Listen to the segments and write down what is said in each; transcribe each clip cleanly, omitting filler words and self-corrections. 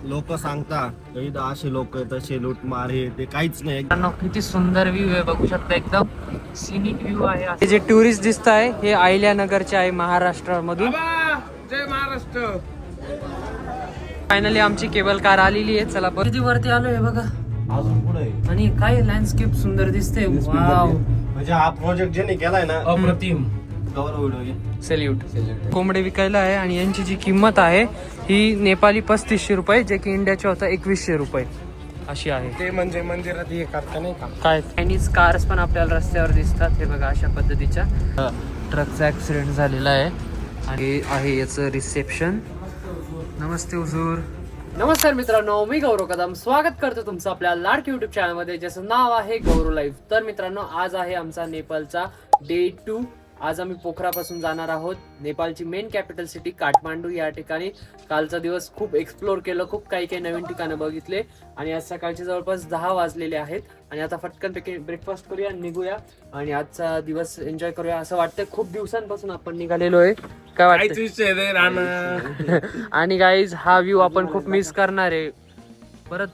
लोक सांगता इथं असे लोक तसे लूटमार हे ते काहीच नाही. किती सुंदर व्ह्यू आहे बघू शकता, एकदम सिनिक व्ह्यू आहे. हे जे टुरिस्ट दिसत आहे हे अहिल्यानगरचे आहे, महाराष्ट्र मधून. जय महाराष्ट्र. फायनली आमची केबल कार आलेली आहे. चला किती वरती आलोय बघा अजून पुढे आणि काय लँडस्केप सुंदर दिसते. वाव, म्हणजे हा प्रोजेक्ट ज्याने केलाय ना अप्रतिम. गौरव व्हिडिओ सॅल्यूट. कोंबडे विकायला आहे आणि यांची जी किंमत आहे ही नेपाली 3500 रुपये, जे की इंडियाच्या होता 2100 रुपये अशी आहे. ते म्हणजे मंदिरात हे करता नाही का काय चायनीज कार्स पण आपल्याला रस्त्यावर दिसतात. हे बघा अशा पद्धतीच्या. ट्रकचा ऍक्सिडेंट झालेला आहे आणि आहे याचं रिसेप्शन. नमस्ते हुजूर. नमस्कार मित्रांनो, मी गौरव कदम स्वागत करतो तुमचं आपल्या लाडकी युट्यूब चॅनलमध्ये, ज्याचं नाव आहे गौरव लाईव्ह. तर मित्रांनो, आज आहे आमचा नेपाळचा डे 2. आज आम्ही पोखरापासून जाणार आहोत नेपाळची मेन कॅपिटल सिटी काठमांडू या ठिकाणी. कालचा दिवस खूप एक्सप्लोर केलं, खूप काही काही नवीन ठिकाणं बघितले आणि आज सकाळचे जवळपास 10 वाजलेले आहेत आणि आता फटकनपैकी ब्रेकफास्ट करूया, निघूया आणि आजचा दिवस एन्जॉय करूया. असं वाटतंय खूप दिवसांपासून आपण निघालेलो आहे. काय वाटतं? आणि गाईज, हा व्ह्यू आपण खूप मिस करणार आहे. परत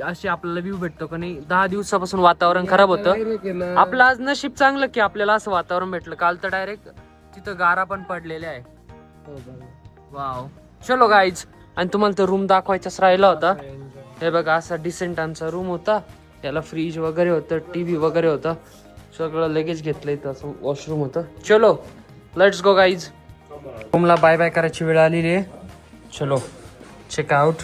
असे आपल्याला व्ह्यू भेटतो का नाही. 10 दिवसापासून वातावरण खराब होतं. आपलं आज नशीब चांगलं की आपल्याला असं वातावरण भेटलं. काल तर डायरेक्ट तिथं गारा पण पडलेल्या आहे. वाव, चलो गाईज. आणि तुम्हाला तर रूम दाखवायचाच राहिला होता. हे बघा, असा डिसेंट आमचा रूम होता. त्याला फ्रीज वगैरे होतं, टीव्ही वगैरे होतं, सगळं लगेच घेतलं. इथं असं वॉशरूम होतं. चलो लेट्स गो गाईज. रूमला बाय बाय करायची वेळ आलेली आहे. चलो चेक आउट.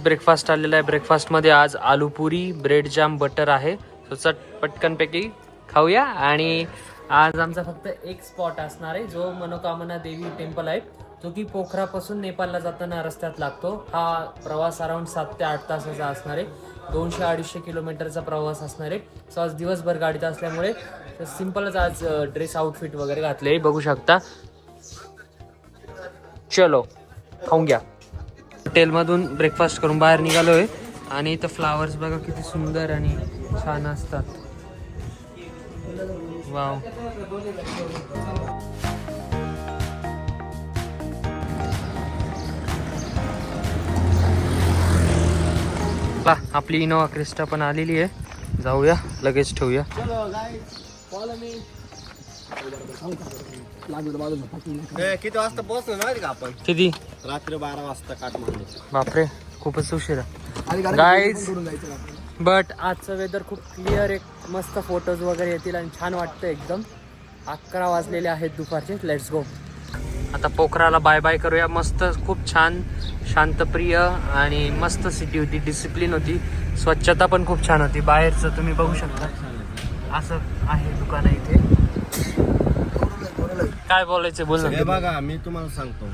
ब्रेकफास्ट आलेला आहे. ब्रेकफास्ट मध्ये आज आलू पुरी, ब्रेड जाम, बटर आहे. चट पटकनपैकी खाऊया. आणि आज आमचा फक्त एक स्पॉट असणार आहे, जो मनोकामना देवी टेम्पल आहे, जो की पोखरापासून नेपाळला जाताना रस्त्यात लागतो. हा प्रवास अराउंड 7 ते 8 तासाचा असणार आहे. 200-250 किलोमीटरचा प्रवास असणार आहे. सो आज दिवसभर गाडीत असल्यामुळे सिम्पलच आज ड्रेस आउटफिट वगैरे घातले, बघू शकता. चलो खाऊन घ्या. हॉटेलमधून ब्रेकफास्ट करून बाहेर निघालोय आणि इथं फ्लावर्स बघा किती सुंदर आणि छान असतात. वाव. आपली इनोवा क्रिस्टा पण आलेली आहे. जाऊया, लगेच ठेवूया. किती वाजता पोहोचलो माहिती का आपण? किती? रात्री 12 वाजता काठमांडू. बापरे, खूपच उशिरा गाईज. बट आजचं वेदर खूप क्लिअर आहे. मस्त फोटोज वगैरे येतील आणि छान वाटतं एकदम. 11 वाजलेले आहेत दुपारचे. Let's go. आता पोखराला बाय बाय करूया. मस्त, खूप छान, शांतप्रिय आणि मस्त सिटी होती. डिसिप्लिन होती. स्वच्छता पण खूप छान होती. बाहेरचं तुम्ही बघू शकता. असं आहे दुकान इथे. काय बोलायचं बोल. हे बघा, मी तुम्हाला सांगतो,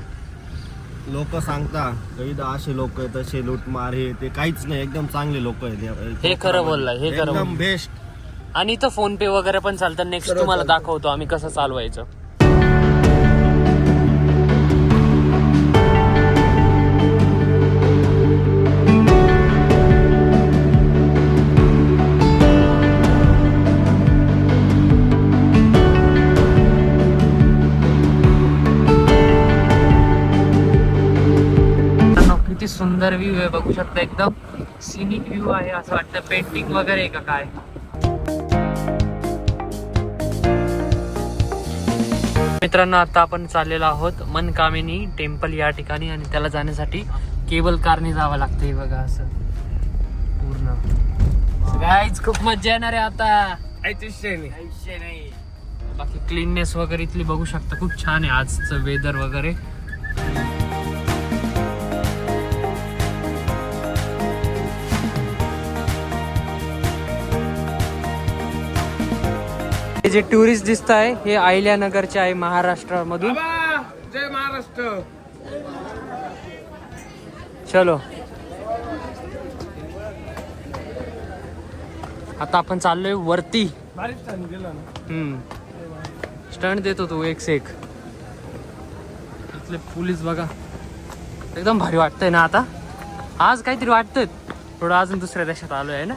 लोक सांगता इथं असे लोक तसे लूटमार हे ते काहीच नाही. एकदम चांगले लोक आहेत. हे खरं बोललाय, हे खरं एकदम बेस्ट. आणि इथं फोन पे वगैरे पण चालतं. नेक्स्ट तुम्हाला दाखवतो आम्ही कसं चालवायचं. किती सुंदर व्ह्यू आहे बघू शकता. एकदम सिनिक व्ह्यू आहे. असं वाटतं पेंटिंग वगैरे आहे का काय. मित्रांनो, आता आपण चाललेलो आहोत मनकामिनी टेम्पल या ठिकाणी आणि त्याला जाण्यासाठी केबल कारने जावं लागतंय. बघा असं पूर्ण. गाईज, खूप मजा येणार आहे आता. नाही. बाकी क्लीननेस वगैरे इथली बघू शकता. खूप छान आहे आजचं वेदर वगैरे. हे जे टुरिस्ट दिसत आहे हे अहिल्यानगरचे आहे, महाराष्ट्र मधून. जय महाराष्ट्र. चलो आता आपण चाललोय वरती. स्टंट देतो तू एक से एक. इथले पोलीस बघा, एकदम भारी वाटतंय ना. आता आज काहीतरी वाटतंय थोडं, अजून दुसऱ्या देशात आलोय आहे ना.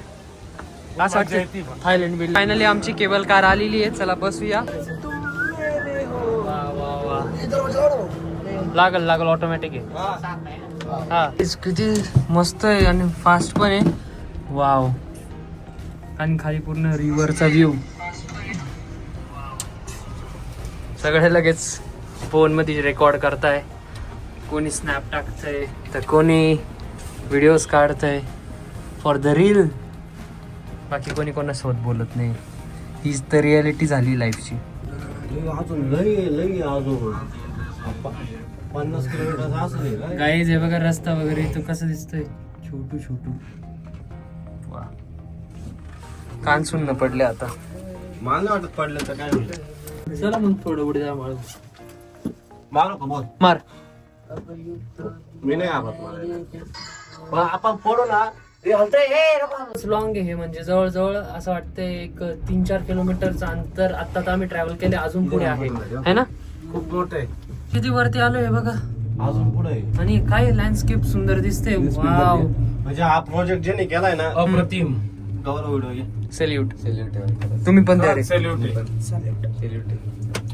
असं वाटतंय थायलंड बिल. फायनली आमची केबल कार आलेली आहे. चला बसूया. लागल ऑटोमॅटिक आहे. हा किती मस्त आहे आणि फास्ट पण आहे. वाव. आणि खाली पूर्ण रिव्हरचा व्ह्यू. सगळे लगेच फोन मध्ये रेकॉर्ड करताय. कोणी स्नॅप टाकतंय तर कोणी व्हिडिओज काढतंय फॉर द रील. बाकी कोणी कोणासोबत बोलत नाही. हीच तर रियालिटी झाली लाईफची. अजून लई लई अजून 50 किलोमीटर असं का? गाईज हे बघा रस्ता वगैरे तो कसं दिसतोय. छोटू छोटू. वा. कान सुन्न पडले आता. मला वाटत पडलं तर काय होईल. चला मग थोडं पुढे जा. मारू मारू का बोल. मार. मी नाही आवत मला. आपण पडू ना. लॉंग आहे हे, म्हणजे जवळजवळ असं वाटतंय एक 3-4 किलोमीटरचं अंतर आता तर आम्ही ट्रॅव्हल केले. अजून पुढे आहे है ना. खूप मोठं आहे. किती वरती आलोय बघा. अजून पुढे आणि काय लँडस्केप सुंदर दिसते. वाव. म्हणजे हा प्रोजेक्ट ज्याने केलाय ना अप्रतिम. गौरव व्हिडिओ. सॅल्यूट. तुम्ही पण द्या रे.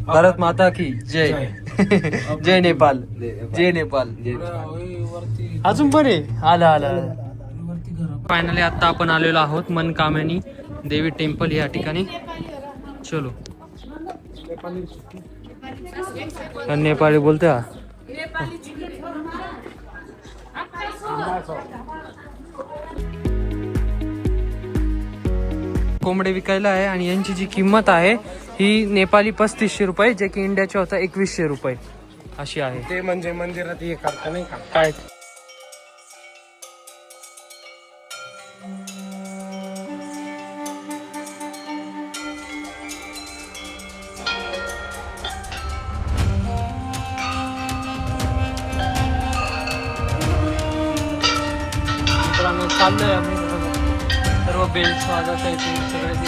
भारत माता की जय. जय नेपाल. जय नेपाल. अजून पण आहे. आला. फायनली आता आपण आलेलो आहोत मनकामनी देवी टेम्पल या ठिकाणी. चलो. नेपाळी बोलते हा. कोंबडे विकायला आहे आणि यांची जी किंमत आहे ही नेपाली 3500 रुपये, जे की इंडियाच्या होता 2100 रुपये अशी आहे. ते म्हणजे मंदिरात हे करता नाही का? काय चाललंय आम्ही सर्व बेल्ट वाजत आहे सगळे ते.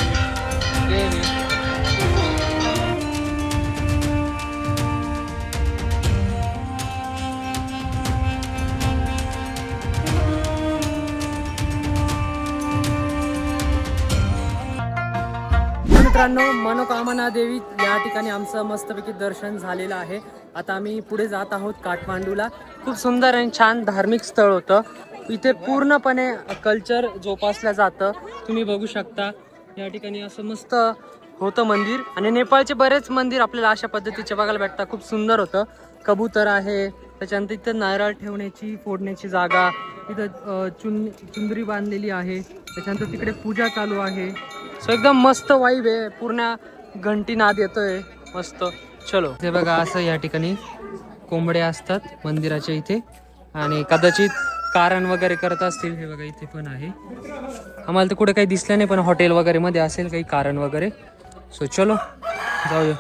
मित्रांनो, मनोकामना देवी या ठिकाणी आमचं मस्तपैकी दर्शन झालेलं आहे. आता आम्ही पुढे जात आहोत काठमांडूला. खूप सुंदर आणि छान धार्मिक स्थळ होतं. इथे पूर्णपणे कल्चर जोपासलं जातं. तुम्ही बघू शकता या ठिकाणी असं मस्त होतं मंदिर. आणि नेपाळचे बरेच मंदिर आपल्याला अशा पद्धतीचे बघायला भेटतात. खूप सुंदर होतं. कबूतर आहे, त्याच्यानंतर इथं नारळ ठेवण्याची फोडण्याची जागा, इथं चुंदरी बांधलेली आहे. त्याच्यानंतर तिकडे पूजा चालू आहे. सो एकदम मस्त वाईब आहे. पूर्ण घंटी नाद येतोय मस्त. चलो. ते बघा असं या ठिकाणी कोंबडे असतात मंदिराच्या इथे आणि कदाचित कारण वगैरे करत असतील. हे बघा इथे पण आहे. आम्हाला तर कुठे काही दिसलं नाही, पण हॉटेल वगैरे मध्ये असेल काही कारण वगैरे. सो चलो जाऊया.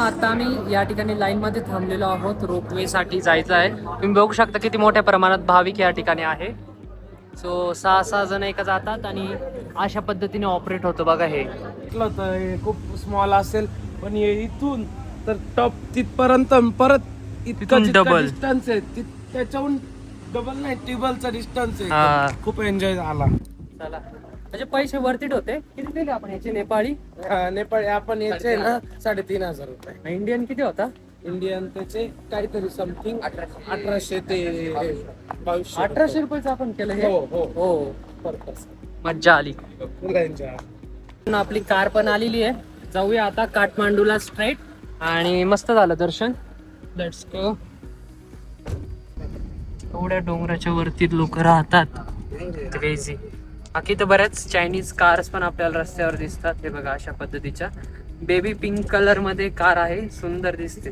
आता आम्ही या ठिकाणी लाईन मध्ये थांबलेलो आहोत. रोपवे साठी जायचं आहे. तुम्ही बघू शकता किती मोठ्या प्रमाणात भाविक या ठिकाणी आहे. सो 6 जण एका जातात आणि अशा पद्धतीने ऑपरेट होतं बघा. हे खूप स्मॉल असेल, पण हे इथून तर टॉप तिथपर्यंत परत इतकं डबल डिस्टन्स आहे. त्याच्याहून डबल नाही, ट्रिबलचा डिस्टन्स आहे. खूप एन्जॉय झाला. चला. म्हणजे पैसे वर्थिट होते. किती दिले आपण याचे नेपाळी? नेपाळी आपण याचे ना 3500 रुपये. इंडियन किती होता? इंडियन त्याचे काहीतरी समथिंग 1800 ते 2200. 1800 रुपयाचं आपण केलं हे. हो. पर्पस मज्जा आली. एन्जॉय. आपली कार पण आलेली आहे. जाऊया आता काठमांडूला स्ट्रेट. आणि मस्त झालं दर्शन. Let's go. एवढ्या डोंगराच्या वरती लोक राहतात. क्रेझी. बाकी तर बऱ्याच चायनीज कार्स पण आपल्याला रस्त्यावर दिसतात. हे बघा अशा पद्धतीच्या बेबी पिंक कलर मध्ये कार आहे. सुंदर दिसते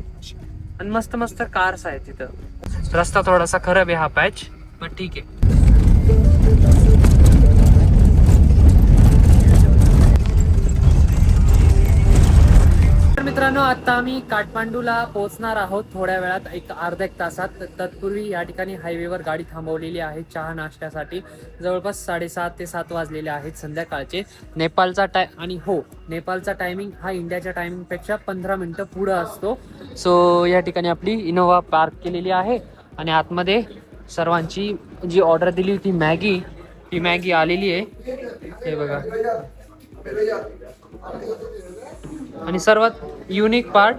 आणि मस्त मस्त कार्स आहेत तिथं. रस्ता थोडासा खराब आहे हा पॅच, पण ठीक आहे. मित्रांनो, आता आम्ही काठमांडूला पोहोचणार आहोत थोड्या वेळात, एक अर्धा एक तासात. तत्पूर्वी या ठिकाणी हायवेवर गाडी थांबवलेली आहे चहा नाश्त्यासाठी. जवळपास 6:30 ते 7 वाजलेले आहेत संध्याकाळचे. नेपाळचा नेपाळचा टायमिंग हा इंडियाच्या टायमिंगपेक्षा 15 मिनिटं पुढं असतो. सो या ठिकाणी आपली इनोव्हा पार्क केलेली आहे आणि आतमध्ये सर्वांची जी ऑर्डर दिली होती मॅगी, ती मॅगी आलेली आहे. हे बघा. आणि सर्वात युनिक पार्ट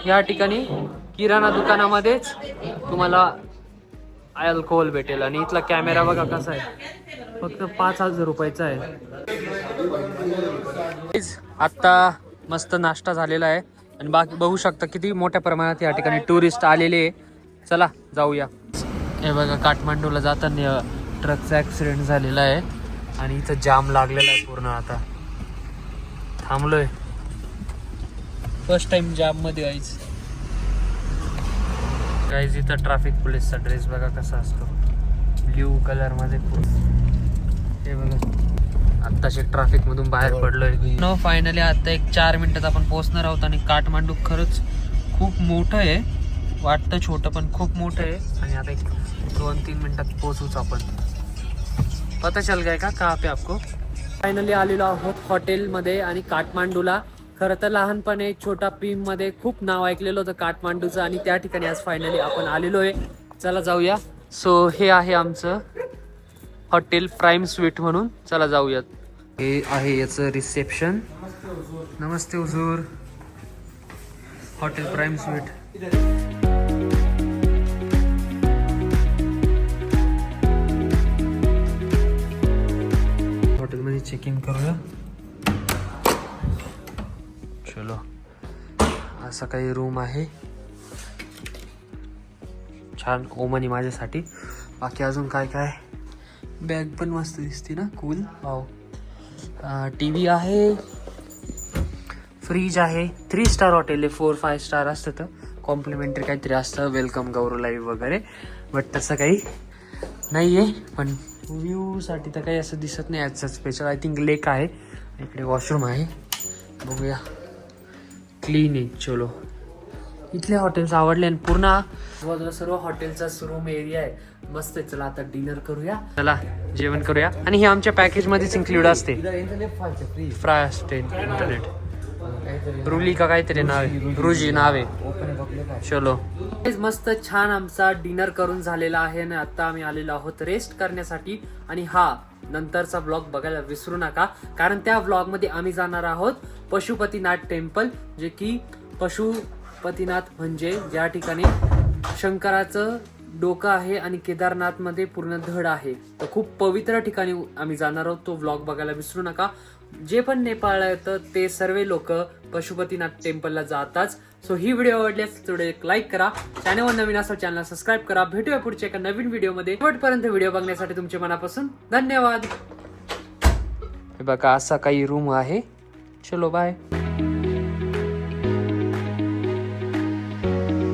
या ठिकाणी किराणा दुकानामध्येच तुम्हाला अल्कोहोल भेटेल. आणि इथला कॅमेरा बघा कसा आहे, फक्त 5,000 रुपयाचा आहे. आत्ता मस्त नाश्ता झालेला आहे आणि बाकी बघू शकता किती मोठ्या प्रमाणात या ठिकाणी टुरिस्ट आलेले आहे. चला जाऊया. हे बघा काठमांडूला जाताना ट्रकचा ॲक्सिडेंट झालेला आहे आणि इथं जाम लागलेला आहे पूर्ण. आता थांबलोय, फर्स्ट टाइम जाम मध्ये यायच. गाईज इथं ट्रॅफिक पोलीसचा ड्रेस बघा कसा असतो, ब्ल्यू कलर मध्ये. हे बघा आत्ताशी ट्रॅफिक मधून बाहेर पडलोय. नो फायनली आता एक 4 मिनिटात आपण पोहोचणार आहोत. आणि काठमांडू खरंच खूप मोठं आहे, वाटतं छोटं पण खूप मोठं आहे. आणि आता एक 2-3 मिनिटात पोहोचूच आपण. पता चल गया का कहाँ पे आपको. फायनली आलेलो आहोत हॉटेलमध्ये आणि काठमांडूला. खरं तर लहानपणे छोटा भीम मध्ये खूप नाव ऐकलेलं होतं काठमांडूचं आणि त्या ठिकाणी आज फायनली आपण आलेलो आहे. चला जाऊया. सो हे आहे आमचं हॉटेल प्राईम स्वीट म्हणून. चला जाऊयात. हे आहे याचं रिसेप्शन. नमस्ते हुजूर. Hotel Prime Suite. हॉटेलमध्ये चेक इन करूया. चलो, असा काही रूम आहे छान ओमनी माझ्यासाठी. बाकी अजून काय काय, बॅग पण मस्त दिसते ना, कूल. वाव. TV आहे, फ्रीज आहे. 3 स्टार हॉटेल आहे. 4-5 स्टार असतं तर कॉम्प्लिमेंटरी काहीतरी असतं, वेलकम गौरव लाईव्ह वगैरे. बट तसं काही नाही आहे. पण व्ह्यूसाठी तर काही असं दिसत नाही ॲजचं स्पेशल. आय थिंक लेक आहे. इकडे वॉशरूम आहे, बघूया. क्लीन आहे. चलो, इथले हॉटेल्स आवडले आणि पूर्ण सर्व हॉटेलचाच रूम एरिया आहे. मस्त आहे. चला आता डिनर करूया. चला जेवण करूया. आणि हे आमच्या पॅकेज मध्येच इन्क्लूड असते. फ्राय असते, इंटरनेट रुली का काहीतरी नाव आहे, रुजी नाव आहे. चलो, मस्त छान आमचा डिनर करून झालेला आहे आणि आता आम्ही आलेलो आहोत रेस्ट करण्यासाठी. आणि हा नंतरचा ब्लॉग बघायला विसरू नका, कारण त्या ब्लॉग मध्ये आम्ही जाणार आहोत पशुपतीनाथ टेम्पल, जे की पशुपतीनाथ म्हणजे ज्या ठिकाणी शंकराचं डोकं आहे आणि केदारनाथ मध्ये पूर्ण धड आहे. तर खूप पवित्र ठिकाणी आम्ही जाणार आहोत. तो व्लॉग बघायला विसरू नका. जे पण नेपाळला येतं ते सर्व लोक पशुपतीनाथ टेम्पलला जातात. सो ही व्हिडिओ आवडल्यास थोडे एक लाईक करा. चॅनलवर नवीन असेल चॅनल सबस्क्राईब करा. भेटूया पुढच्या एका नवीन व्हिडिओमध्ये. शेवटपर्यंत व्हिडिओ बघण्यासाठी तुमचे मनापासून धन्यवाद. हे बघा असा काही रूम आहे. चलो बाय.